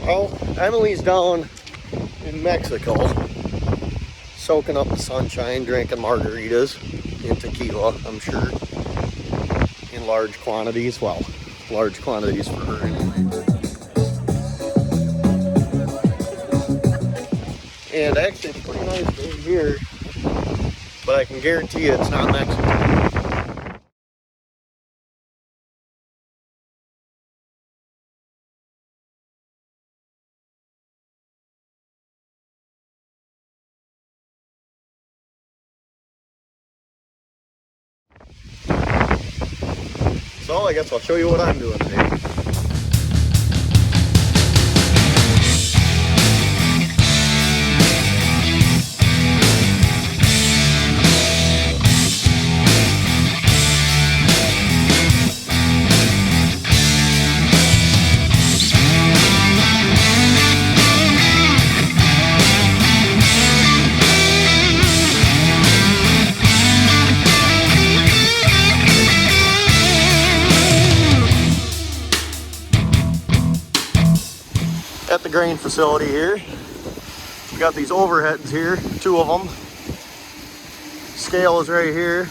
Well, Emily's down in Mexico, soaking up the sunshine, drinking margaritas and tequila, I'm sure, in large quantities. Well, large quantities for her anyway. And actually, it's a pretty nice day here, but I can guarantee you it's not Mexico. So I guess I'll show you what I'm doing today. At the grain facility here, we got these overheads here, 2 of them. Scale is right here,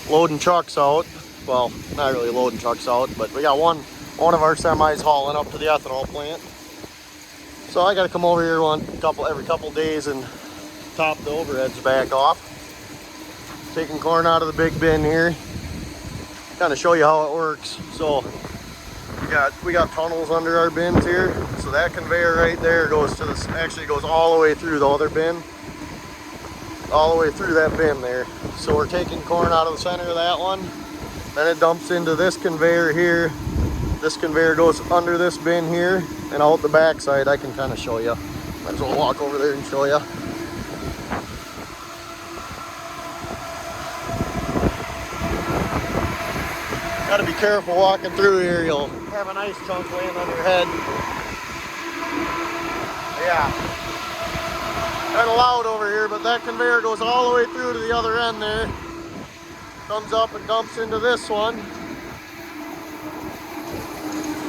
loading trucks out. Well, not really loading trucks out, but we got one of our semis hauling up to the ethanol plant. So I got to come over here every couple days and top the overheads back off. Taking corn out of the big bin here. Kind of show you how it works. So we got tunnels under our bins here. So that conveyor right there goes to this, actually goes all the way through the other bin. All the way through that bin there. So we're taking corn out of the center of that one. Then it dumps into this conveyor here. This conveyor goes under this bin here and out the back side. I can kind of show you. Might as well walk over there and show you. Gotta be careful walking through here. You'll have an ice chunk laying on your head. Yeah. Kind of loud over here, but that conveyor goes all the way through to the other end there. Comes up and dumps into this one.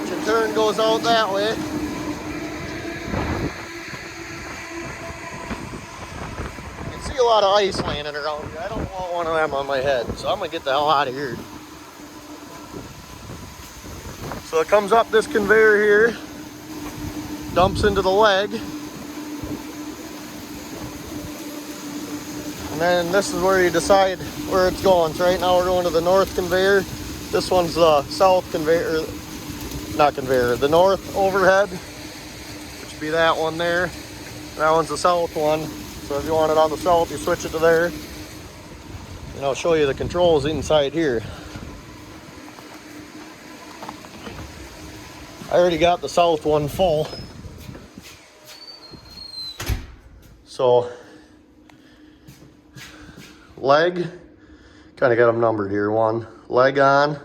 Which in turn goes out that way. You can see a lot of ice landing around here. I don't want one of them on my head, so I'm gonna get the hell out of here. So it comes up this conveyor here, dumps into the leg, and then this is where you decide where it's going. So right now we're going to the north conveyor. This one's the south conveyor, not conveyor, the north overhead, which would be that one there. That one's the south one. So if you want it on the south, you switch it to there. And I'll show you the controls inside here. I already got the south one full. So, leg, kind of got them numbered here. 1, leg on.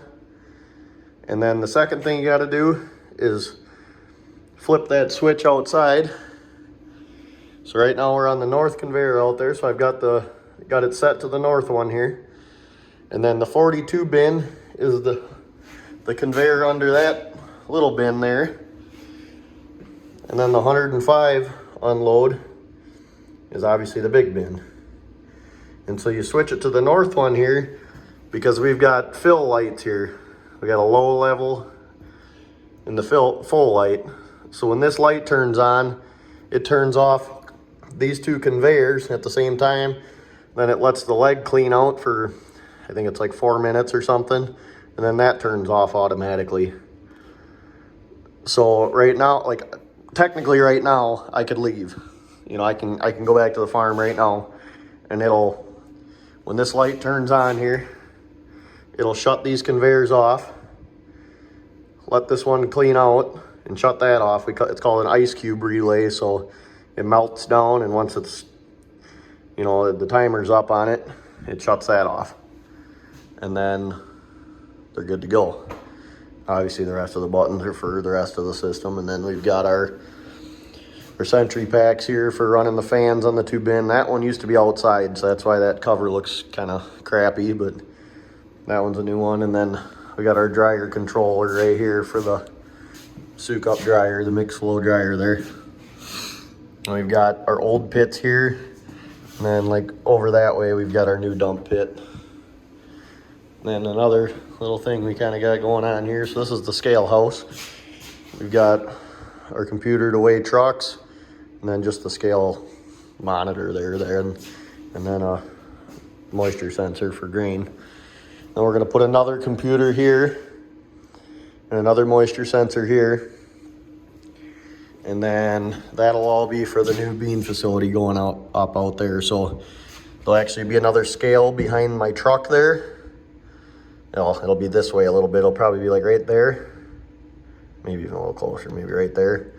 And then the second thing you got to do is flip that switch outside. So right now we're on the north conveyor out there. So I've got it set to the north one here. And then the 42 bin is the conveyor under that little bin there, and then the 105 unload is obviously the big bin. And so you switch it to the north one here because we've got fill lights here. We got a low level and the full light. So when this light turns on, it turns off these 2 conveyors at the same time. Then it lets the leg clean out for, I think it's like 4 minutes or something, and then that turns off automatically. So right now, like technically right now, I could leave. You know, I can go back to the farm right now, and when this light turns on here, it'll shut these conveyors off, let this one clean out, and shut that off. It's called an ice cube relay, so it melts down, and once it's, you know, the timer's up on it, it shuts that off, and then they're good to go. Obviously the rest of the buttons are for the rest of the system. And then we've got our sentry packs here for running the fans on the 2 bin. That one used to be outside, so that's why that cover looks kind of crappy, but that one's a new one. And then we got our dryer controller right here for the Sukup dryer, the mixed flow dryer there. And we've got our old pits here, and then like over that way we've got our new dump pit. And then another little thing we kind of got going on here, so this is the scale house. We've got our computer to weigh trucks, and then just the scale monitor there, and then a moisture sensor for grain. Then we're gonna put another computer here, and another moisture sensor here. And then that'll all be for the new bean facility going up out there. So there'll actually be another scale behind my truck there. It'll be this way a little bit. It'll probably be like right there. Maybe even a little closer, maybe right there.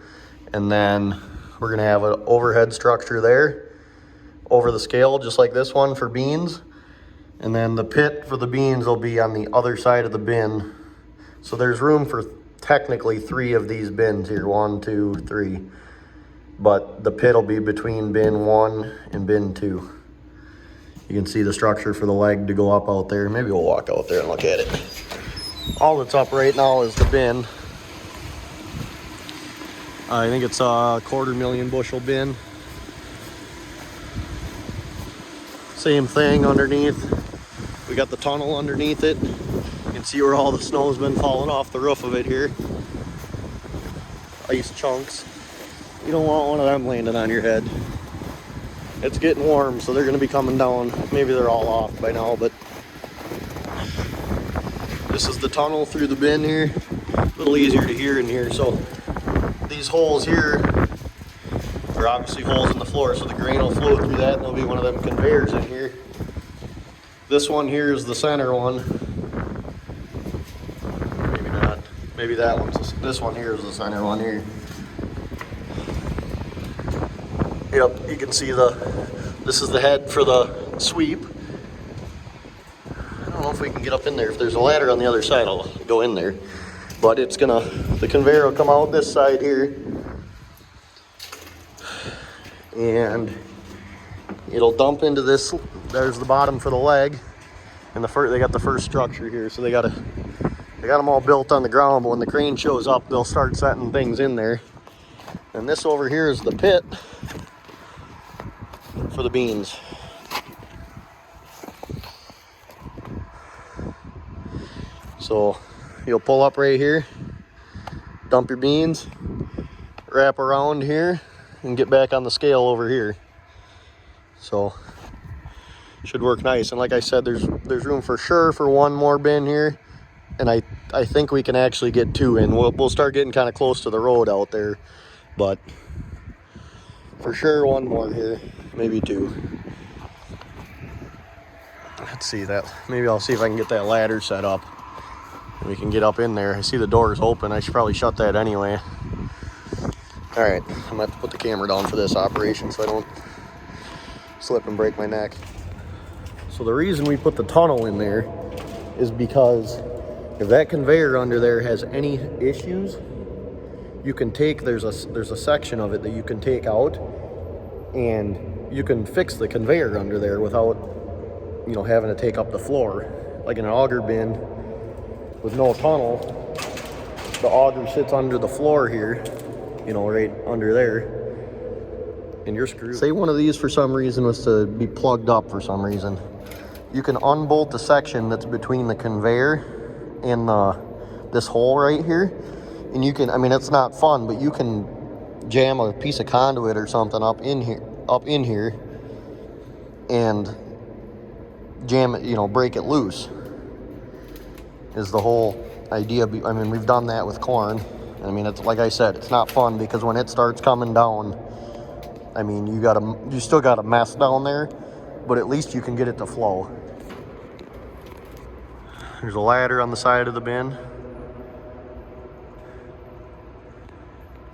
And then we're gonna have an overhead structure there over the scale, just like this one for beans. And then the pit for the beans will be on the other side of the bin. So there's room for technically 3 of these bins here, 1, 2, 3. But the pit will be between bin 1 and bin 2. You can see the structure for the leg to go up out there. Maybe we'll walk out there and look at it. All that's up right now is the bin. I think it's a 250,000 bushel bin. Same thing underneath. We got the tunnel underneath it. You can see where all the snow's been falling off the roof of it here. Ice chunks. You don't want one of them landing on your head. It's getting warm, so they're gonna be coming down. Maybe they're all off by now, but this is the tunnel through the bin here. A little easier to hear in here. So these holes here are obviously holes in the floor, so the grain will flow through that, and there'll be one of them conveyors in here. This one here is the center one. Maybe not. Maybe that one's this one here is the center one here. Yep, you can see this is the head for the sweep. I don't know if we can get up in there. If there's a ladder on the other side, I'll go in there. But the conveyor will come out this side here. And it'll dump into this. There's the bottom for the leg. And they got the first structure here. So they got them all built on the ground, but when the crane shows up, they'll start setting things in there. And this over here is the pit for the beans. So you'll pull up right here, dump your beans, wrap around here, and get back on the scale over here. So should work nice. And like I said, there's room for sure for 1 more bin here, and I think we can actually get 2 in. We'll start getting kind of close to the road out there, but for sure 1 more here, maybe 2. Let's see that. Maybe I'll see if I can get that ladder set up. We can get up in there. I see the doors open. I should probably shut that anyway. All right, I'm gonna have to put the camera down for this operation so I don't slip and break my neck. So the reason we put the tunnel in there is because if that conveyor under there has any issues, you can there's a section of it that you can take out, and you can fix the conveyor under there without, having to take up the floor. Like in an auger bin with no tunnel, the auger sits under the floor here, right under there, and you're screwed. Say one of these for some reason was to be plugged up for some reason. You can unbolt the section that's between the conveyor and this hole right here, and you can, it's not fun, but you can jam a piece of conduit or something up in here and jam it, break it loose is the whole idea. We've done that with corn. It's like I said, it's not fun because when it starts coming down, you still got a mess down there, but at least you can get it to flow. There's a ladder on the side of the bin.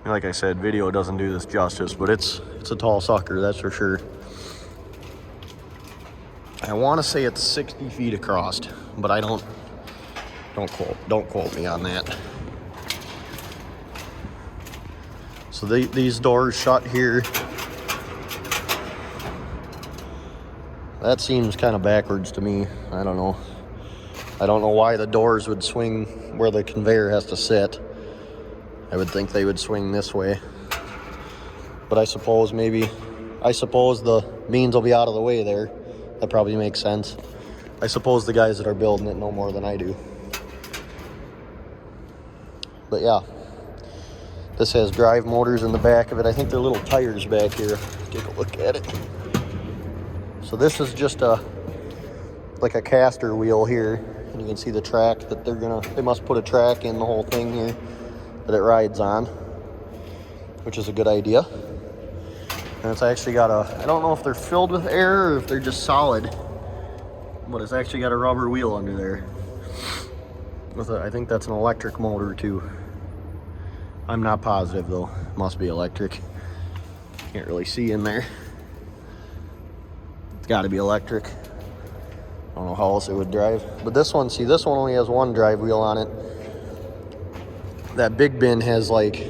Like I said, video doesn't do this justice, but it's a tall sucker, that's for sure. I want to say it's 60 feet across, but I don't quote me on that. So these doors shut here. That seems kind of backwards to me. I don't know why the doors would swing where the conveyor has to sit. I would think they would swing this way. But I suppose the beans will be out of the way there. That probably makes sense. I suppose the guys that are building it know more than I do. But yeah, this has drive motors in the back of it. I think they're little tires back here. Take a look at it. So this is just like a caster wheel here, and you can see the track that they must put a track in the whole thing here that it rides on, which is a good idea. And it's actually got I don't know if they're filled with air or if they're just solid, but it's actually got a rubber wheel under there. I think that's an electric motor too. I'm not positive though. Must be electric. Can't really see in there. It's got to be electric. I don't know how else it would drive. But this one only has one drive wheel on it. That big bin has like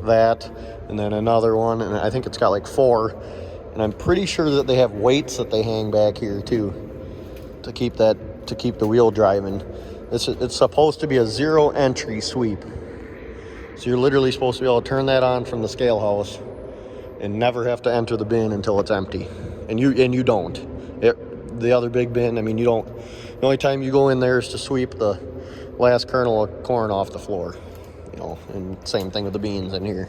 that, and then another one, and I think it's got like 4. And I'm pretty sure that they have weights that they hang back here too to keep the wheel driving. It's supposed to be a 0 entry sweep. So you're literally supposed to be able to turn that on from the scale house and never have to enter the bin until it's empty. And you don't. The other big bin, I mean, you don't. The only time you go in there is to sweep the last kernel of corn off the floor. You know, and same thing with the beans in here.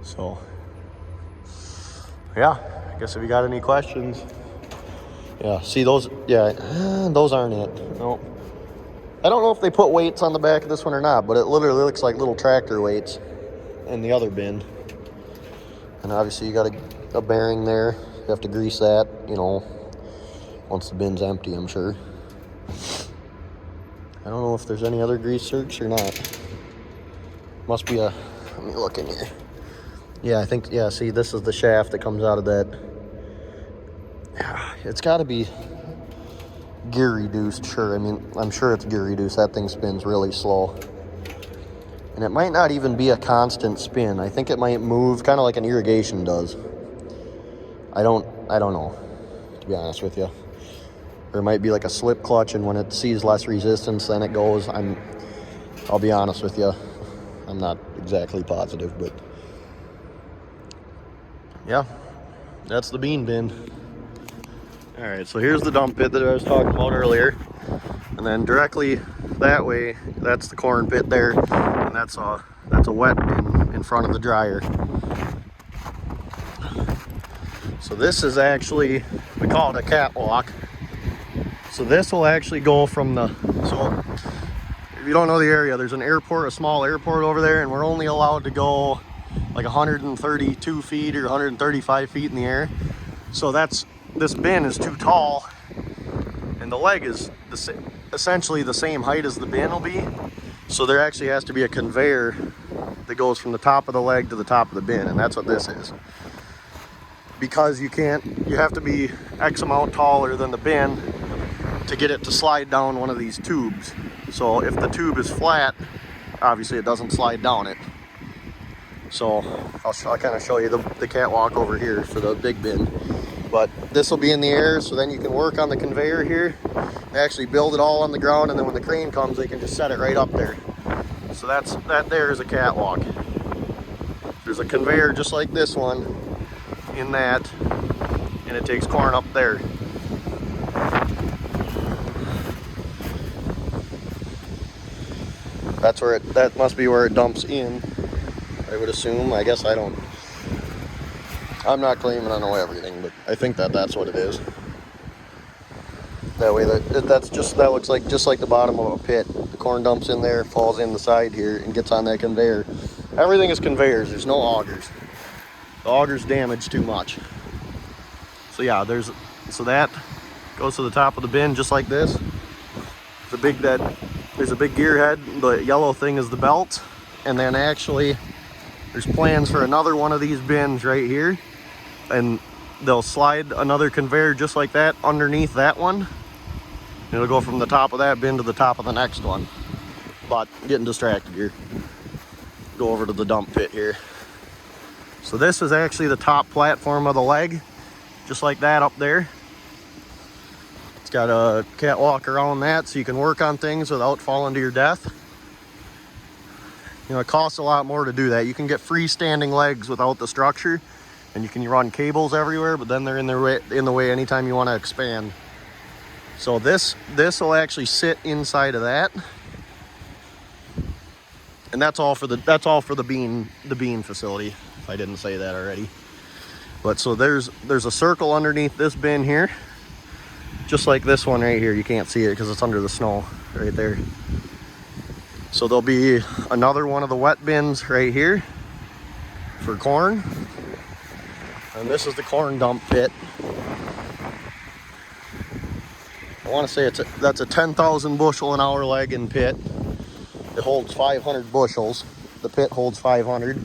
So, yeah, I guess if you got any questions. Yeah, see those, those aren't it. Nope. I don't know if they put weights on the back of this one or not, but it literally looks like little tractor weights in the other bin. And obviously you got a bearing there. You have to grease that, you know, once the bin's empty, I'm sure. I don't know if there's any other grease zerks or not. Must be let me look in here. Yeah, I think, see, this is the shaft that comes out of that. Yeah, it's got to be gear reduced, sure. I mean, I'm sure it's gear reduced. That thing spins really slow. And it might not even be a constant spin. I think it might move kind of like an irrigation does. I don't know, to be honest with you. Or it might be like a slip clutch, and when it sees less resistance, then it goes. I'll be honest with you. I'm not exactly positive, but yeah, that's the bean bin. All right, so here's the dump pit that I was talking about earlier. And then directly that way, that's the corn pit there. And that's a wet bin in front of the dryer. So this is actually, we call it a catwalk. So this will actually go from so if you don't know the area, there's an airport, a small airport over there, and we're only allowed to go like 132 feet or 135 feet in the air. So this bin is too tall, and the leg is essentially the same height as the bin will be. So there actually has to be a conveyor that goes from the top of the leg to the top of the bin, and that's what this is. Because you have to be X amount taller than the bin to get it to slide down one of these tubes. So if the tube is flat, obviously it doesn't slide down it. So I'll kind of show you the catwalk over here for the big bin. But this will be in the air, so then you can work on the conveyor here. They actually build it all on the ground, and then when the crane comes, they can just set it right up there. So that there is a catwalk. There's a conveyor just like this one in that, and it takes corn up there. That must be where it dumps in, I would assume. I guess I'm not claiming I know everything, but I think that's what it is. That way, that looks like just like the bottom of a pit. The corn dumps in there, falls in the side here, and gets on that conveyor. Everything is conveyors. There's no augers. The augers damage too much. So yeah, so that goes to the top of the bin just like this. There's a big gear head. The yellow thing is the belt, and then actually there's plans for another one of these bins right here, and they'll slide another conveyor just like that underneath that one. It'll go from the top of that bin to the top of the next one. But getting distracted here. Go over to the dump pit here. So this is actually the top platform of the leg, just like that up there. It's got a catwalk around that so you can work on things without falling to your death. You know, it costs a lot more to do that. You can get freestanding legs without the structure, and you can run cables everywhere, but then they're in the way anytime you want to expand. So this will actually sit inside of that. And that's all for the bean facility, if I didn't say that already. But so there's a circle underneath this bin here, just like this one right here. You can't see it because it's under the snow right there. So there'll be another one of the wet bins right here for corn. And this is the corn dump pit. I want to say that's a 10,000 bushel an hour lagging pit. It holds 500 bushels. The pit holds 500.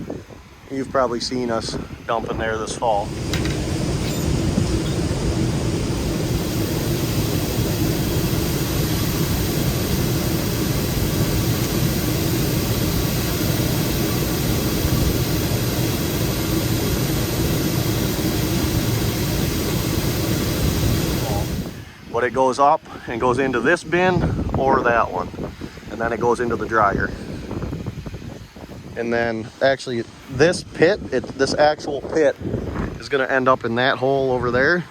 You've probably seen us dumping there this fall. But it goes up and goes into this bin or that one. And then it goes into the dryer. And then actually this actual pit is gonna end up in that hole over there.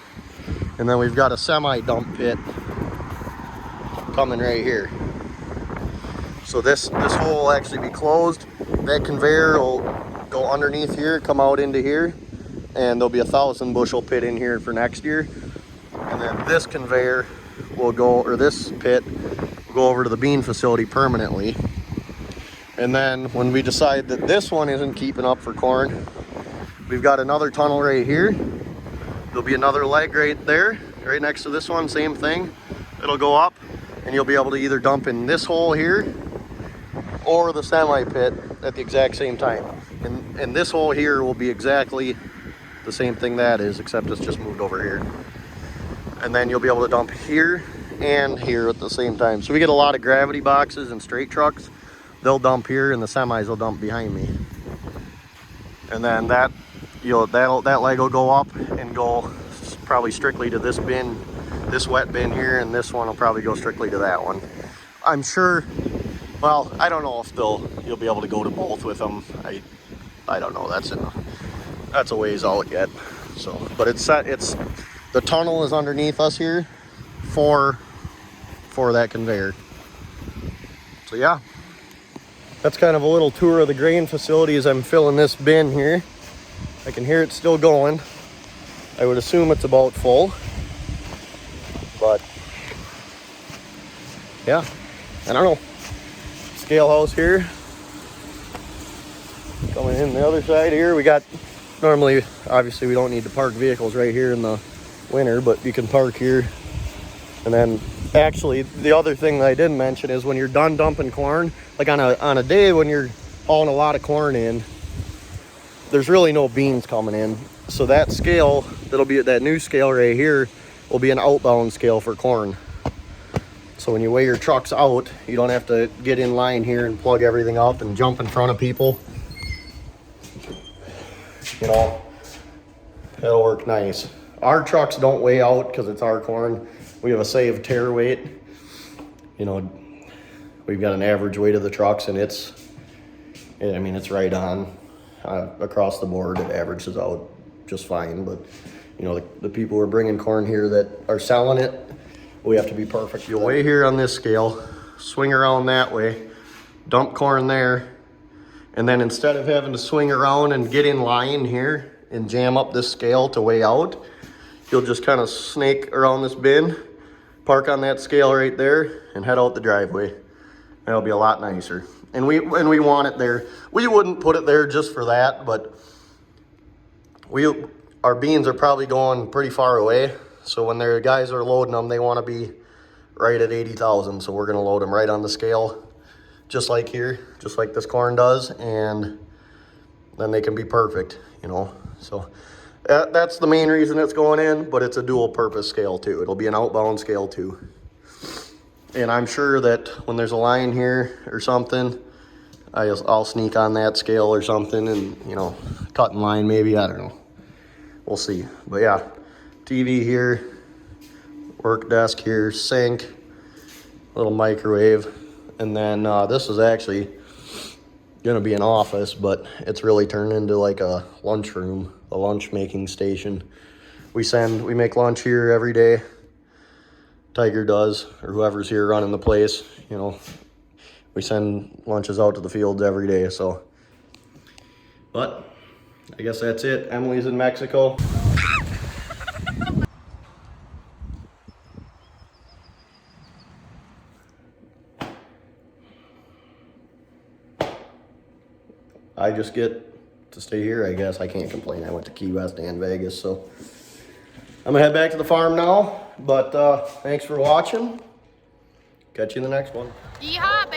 And then we've got a semi-dump pit coming right here. So this hole will actually be closed. That conveyor will go underneath here, come out into here, and there'll be a 1,000 bushel pit in here for next year. And then this conveyor will go, or this pit will go over to the bean facility permanently. And then when we decide that this one isn't keeping up for corn, we've got another tunnel right here. There'll be another leg right there, right next to this one, same thing. It'll go up and you'll be able to either dump in this hole here or the semi pit at the exact same time. And this hole here will be exactly the same thing that is, except it's just moved over here. And then you'll be able to dump here and here at the same time. So we get a lot of gravity boxes and straight trucks. They'll dump here and the semis will dump behind me. And then that leg will go up and go probably strictly to this bin, this wet bin here, and this one will probably go strictly to that one. I'm sure, well, I don't know if you'll be able to go to both with them. I don't know, that's a ways out yet. So, but the tunnel is underneath us here for that conveyor. So yeah, that's kind of a little tour of the grain facility as I'm filling this bin here. I can hear it still going. I would assume it's about full, but yeah, I don't know. Scale house here. Coming in the other side here, we got, normally, obviously we don't need to park vehicles right here in the winter, but you can park here. And then actually the other thing that I didn't mention is when you're done dumping corn, like on a day when you're hauling a lot of corn in, there's really no beans coming in. So that scale, that'll be that new scale right here, will be an outbound scale for corn. So when you weigh your trucks out, you don't have to get in line here and plug everything up and jump in front of people. You know, it'll work nice. Our trucks don't weigh out because it's our corn. We have a save tear weight. You know, we've got an average weight of the trucks, and it's right on across the board. It averages out just fine. But you know, the people who are bringing corn here that are selling it, we have to be perfect. You'll weigh here on this scale, swing around that way, dump corn there, and then instead of having to swing around and get in line here and jam up this scale to weigh out, you'll just kind of snake around this bin, park on that scale right there, and head out the driveway. That'll be a lot nicer. And we want it there. We wouldn't put it there just for that, but our beans are probably going pretty far away. So when their guys are loading them, they want to be right at 80,000. So we're going to load them right on the scale, just like here, just like this corn does, and then they can be perfect, you know. So that's the main reason it's going in, but it's a dual purpose scale too. It'll be an outbound scale too. And I'm sure that when there's a line here or something, I'll sneak on that scale or something and, you know, cut in line maybe, I don't know. We'll see. But yeah, TV here, work desk here, sink, little microwave. And then this is actually gonna be an office, but it's really turned into like a lunchroom, a lunch making station. We make lunch here every day. Tiger does, or whoever's here running the place, you know. We send lunches out to the fields every day, so. But I guess that's it. Emily's in Mexico. I just get to stay here, I guess. I can't complain. I went to Key West and Vegas, so I'm gonna head back to the farm now. But thanks for watching. Catch you in the next one. Yeehaw,